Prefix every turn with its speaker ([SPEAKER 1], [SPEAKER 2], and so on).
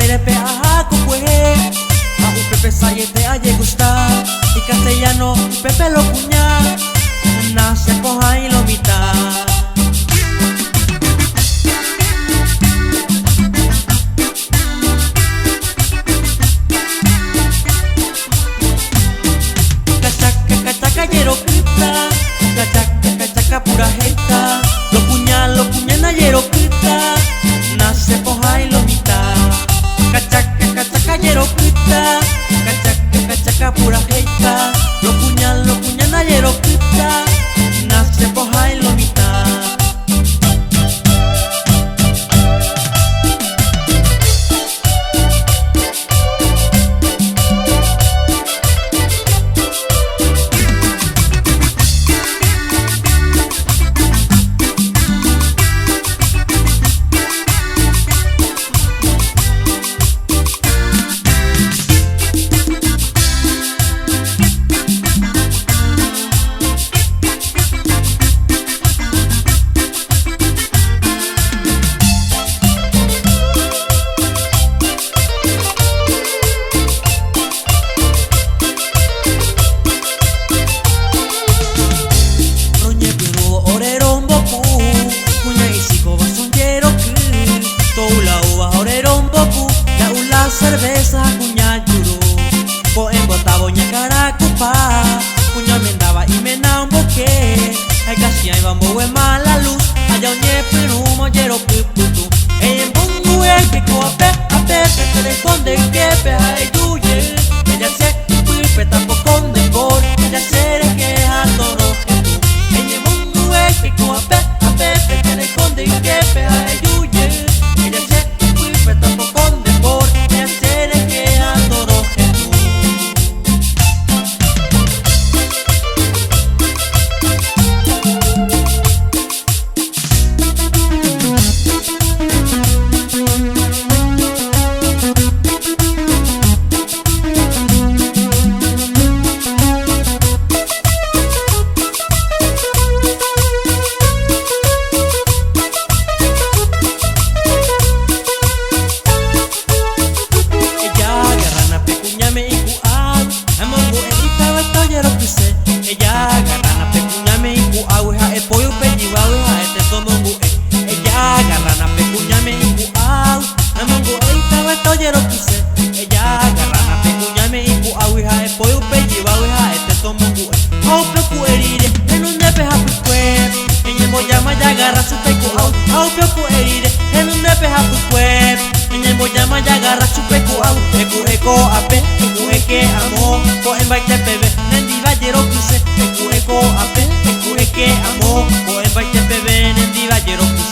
[SPEAKER 1] Aire peaja cucue, a un Pepe Sayete a gusta y castellano Pepe lo cuña, nace coja y lo mitad. Cachaca, cachaca, yero cripta, cachaca, cachaca, pura jeta, lo cuña, nayero cripta, nace coja y lo mitad. Cachaca, cachaca, yero cripta, cachaca, cachaca, pura jeta, lo cuña, nayero cripta, nace coja y lo mitad. Cerveza cuña yuru, po en bota boña caracupa, cuña mendaba y mena un boque, ay casi hay bambo en mala luz, allá oñe perumo yero piputu, en bongo el que coape, ape, te responde que pe ay duye, ella se pipe tampoco de por, ella se re que adoro que tú, en bongo el que coape, ape, te responde que pe ay duye, ella se pipe tampoco de por. Ella agarrana pecuñame y cuauja el pollo pelliwau a este tomongu. Ella agarrana pecuñame y cuau amongu esta estoyero quise. Ella agarrana pecuñame y cuauja el pollo pelliwau a este tomongu. Au pecu erire en un nepe hapukue. En el boyama ya agarra su pecu au pecu erire en un nepe hapukue. En el boyama ya agarra su pecu pecu eco ape pecu eke amo ko en baite bebé. Yero quise, eco ape, eco que amo, o en baite bebé, en el diva yero quise.